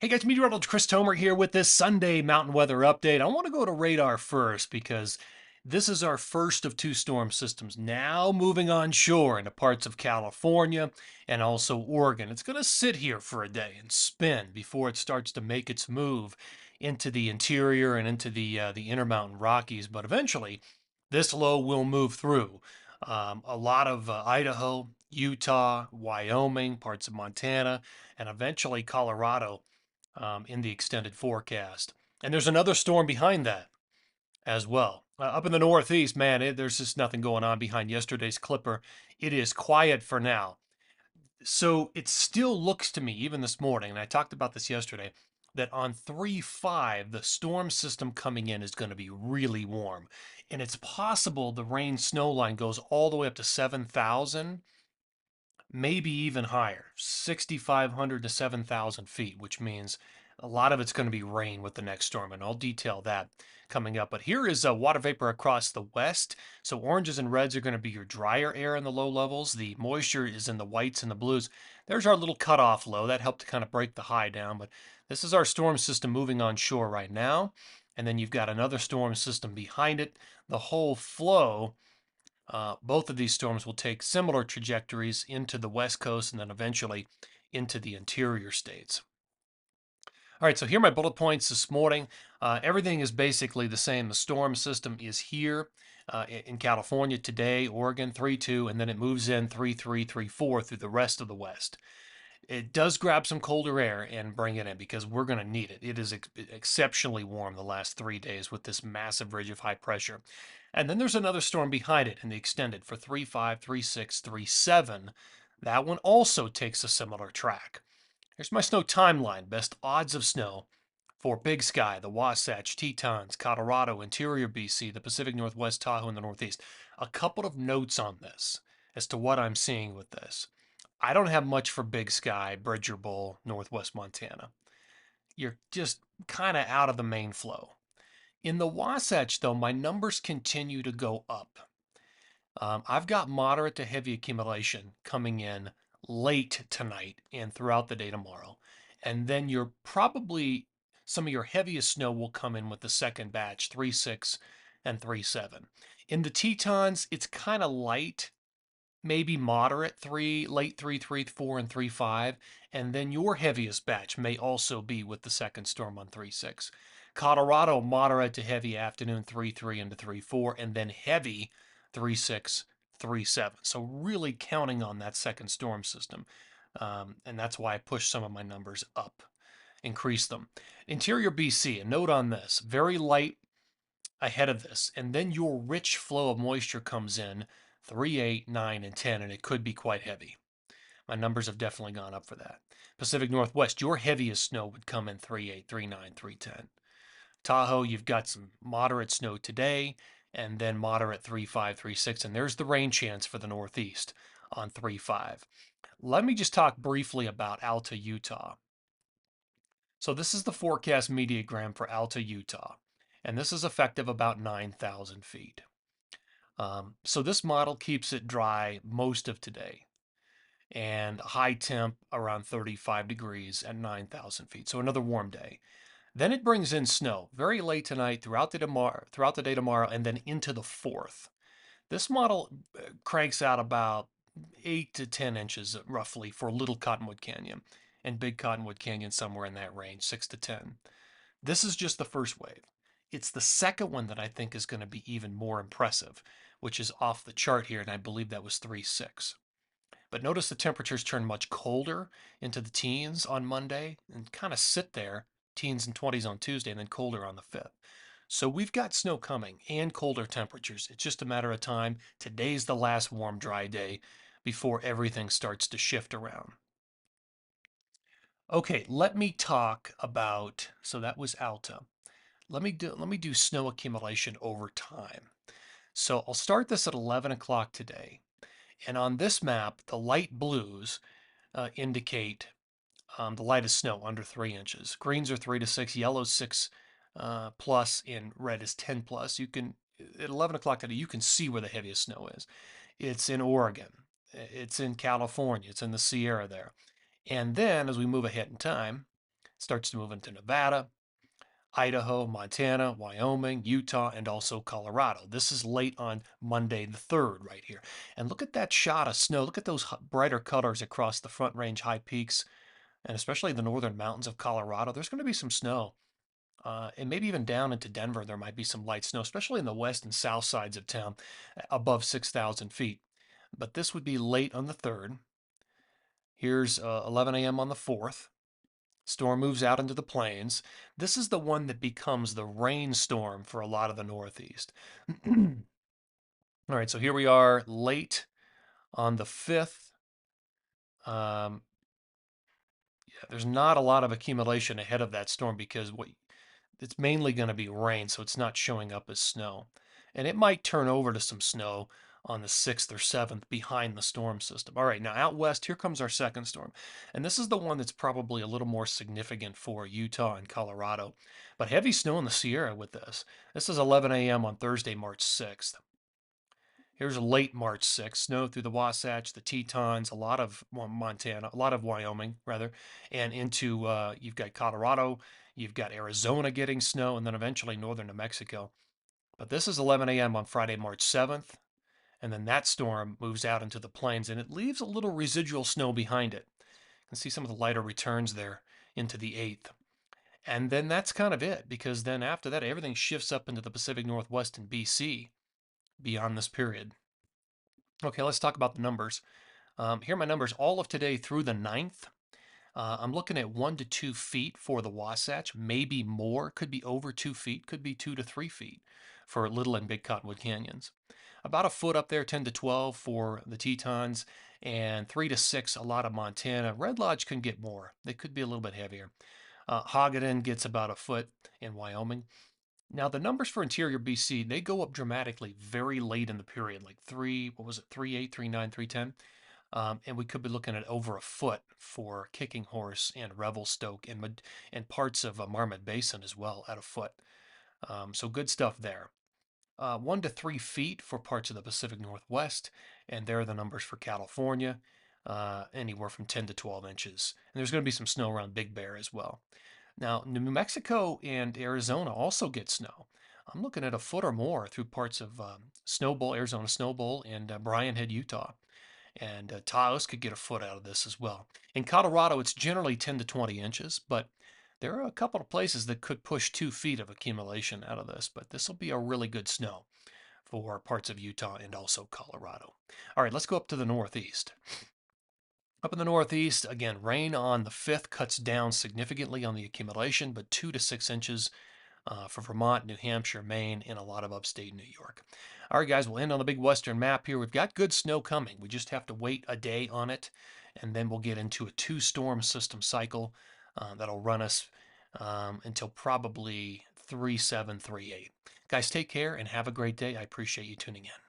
Hey guys, Meteorologist Chris Tomer here with this Sunday mountain weather update. I want to go to radar first because this is our first of two storm systems now moving onshore into parts of California and also Oregon. It's going to sit here for a day and spin before it starts to make its move into the interior and into the Intermountain Rockies. But eventually, this low will move through a lot of Idaho, Utah, Wyoming, parts of Montana, and eventually Colorado in the extended forecast. And there's another storm behind that as well. Up in the Northeast, man, there's just nothing going on behind yesterday's Clipper. It is quiet for now. So it still looks to me, even this morning, and I talked about this yesterday, that on 3-5, the storm system coming in is going to be really warm. And it's possible the rain snow line goes all the way up to 7,000, maybe even higher, 6,500 to 7,000 feet, which means a lot of it's going to be rain with the next storm, and I'll detail that coming up. But here is water vapor across the west. So oranges and reds are going to be your drier air in the low levels. The moisture is in the whites and the blues. There's our little cutoff low. That helped to kind of break the high down. But this is our storm system moving on shore right now. And then you've got another storm system behind it. The whole flow both of these storms will take similar trajectories into the west coast and then eventually into the interior states. All right, so here are my bullet points this morning. Everything is basically the same. The storm system is here in California today, Oregon 3-2, and then it moves in 3-3, 3-4 through the rest of the West. It does grab some colder air and bring it in because we're going to need it. It is exceptionally warm the last 3 days with this massive ridge of high pressure. And then there's another storm behind it in the extended for 3-5, 3-6, 3-7. That one also takes a similar track. Here's my snow timeline. Best odds of snow for Big Sky, the Wasatch, Tetons, Colorado, interior BC, the Pacific Northwest, Tahoe, and the Northeast. A couple of notes on this as to what I'm seeing with this. I don't have much for Big Sky, Bridger Bowl, Northwest Montana. You're just kind of out of the main flow. In the Wasatch, though, my numbers continue to go up. I've got moderate to heavy accumulation coming in late tonight and throughout the day tomorrow. And then you're probably some of your heaviest snow will come in with the second batch, 3-6 and 3-7. In the Tetons, it's kind of light, maybe moderate 3, late 3, 3-4, and 3-5. And then your heaviest batch may also be with the second storm on 3-6. Colorado, moderate to heavy afternoon 3-3 into 3-4, and then heavy 3-6, 3-7. So really counting on that second storm system. And that's why I pushed some of my numbers up, increase them. Interior BC, a note on this, very light ahead of this. And then your rich flow of moisture comes in 3, 8, 9, and 10, and it could be quite heavy. My numbers have definitely gone up for that. Pacific Northwest, your heaviest snow would come in 3-8, 3-9, 3-10. Tahoe, you've got some moderate snow today, and then moderate 3-5, 3-6, and there's the rain chance for the Northeast on 3-5. Let me just talk briefly about Alta, Utah. So this is the forecast mediagram for Alta, Utah, and this is effective about 9,000 feet. So this model keeps it dry most of today and high temp around 35 degrees at 9,000 feet. So another warm day. Then it brings in snow very late tonight, throughout the day tomorrow, and then into the 4th. This model cranks out about 8 to 10 inches roughly for Little Cottonwood Canyon, and Big Cottonwood Canyon somewhere in that range, 6 to 10. This is just the first wave. It's the second one that I think is going to be even more impressive, which is off the chart here, and I believe that was 3-6. But notice the temperatures turn much colder into the teens on Monday and kind of sit there, teens and 20s on Tuesday, and then colder on the 5th. So we've got snow coming and colder temperatures. It's just a matter of time. Today's the last warm, dry day before everything starts to shift around. Okay, let me talk about, so that was Alta. Let me do snow accumulation over time. So I'll start this at 11 o'clock today. And on this map, the light blues indicate the lightest snow under 3 inches. Greens are 3 to 6, yellow 6 plus, and red is 10 plus. You can, at 11 o'clock today, you can see where the heaviest snow is. It's in Oregon. It's in California. It's in the Sierra there. And then as we move ahead in time, Starts to move into Nevada, Idaho, Montana, Wyoming, Utah, and also Colorado. This is late on Monday the 3rd right here. And look at that shot of snow. Look at those brighter colors across the Front Range high peaks, and especially the northern mountains of Colorado. There's going to be some snow. And maybe even down into Denver, there might be some light snow, especially in the west and south sides of town, above 6,000 feet. But this would be late on the 3rd. Here's 11 a.m. on the 4th. Storm moves out into the plains. This is the one that becomes the rainstorm for a lot of the Northeast. All right, so here we are late on the 5th. Yeah, there's not a lot of accumulation ahead of that storm because it's mainly going to be rain, so it's not showing up as snow. And it might turn over to some snow on the 6th or 7th behind the storm system. All right, now out west, here comes our second storm. And this is the one that's probably a little more significant for Utah and Colorado. But heavy snow in the Sierra with this. This is 11 a.m. on Thursday, March 6th. Here's a late March 6th, snow through the Wasatch, the Tetons, a lot of Montana, a lot of Wyoming, rather, and into you've got Colorado, you've got Arizona getting snow, and then eventually northern New Mexico. But this is 11 a.m. on Friday, March 7th, and then that storm moves out into the plains, and it leaves a little residual snow behind it. You can see some of the lighter returns there into the 8th. And then that's kind of it, because then after that, everything shifts up into the Pacific Northwest and BC beyond this period. Okay, let's talk about the numbers. Here are my numbers all of today through the 9th. I'm looking at 1 to 2 feet for the Wasatch, maybe more, could be over 2 feet, could be 2 to 3 feet for Little and Big Cottonwood Canyons. About a foot up there, 10 to 12 for the Tetons, and 3 to 6, a lot of Montana. Red Lodge can get more. They could be a little bit heavier. Hagaden gets about a foot in Wyoming. Now, the numbers for interior BC, they go up dramatically very late in the period, like 3.8, 3.9, 3.10. And we could be looking at over a foot for Kicking Horse and Revelstoke and parts of Marmot Basin as well at a foot. So good stuff there. 1 to 3 feet for parts of the Pacific Northwest, and there are the numbers for California, anywhere from 10 to 12 inches. And there's going to be some snow around Big Bear as well. Now, New Mexico and Arizona also get snow. I'm looking at a foot or more through parts of Snowbowl, Arizona Snowbowl, and Bryan Head, Utah. And Taos could get a foot out of this as well. In Colorado, it's generally 10 to 20 inches, but there are a couple of places that could push 2 feet of accumulation out of this. But this will be a really good snow for parts of Utah and also Colorado. All right, let's go up to the northeast. Up in the northeast, again, rain on the 5th cuts down significantly on the accumulation, but 2 to 6 inches for Vermont, New Hampshire, Maine, and a lot of upstate New York. All right, guys, we'll end on the big western map here. We've got good snow coming. We just have to wait a day on it, and then we'll get into a 2-storm system cycle that'll run us until probably 3/7, 3/8. Guys, take care and have a great day. I appreciate you tuning in.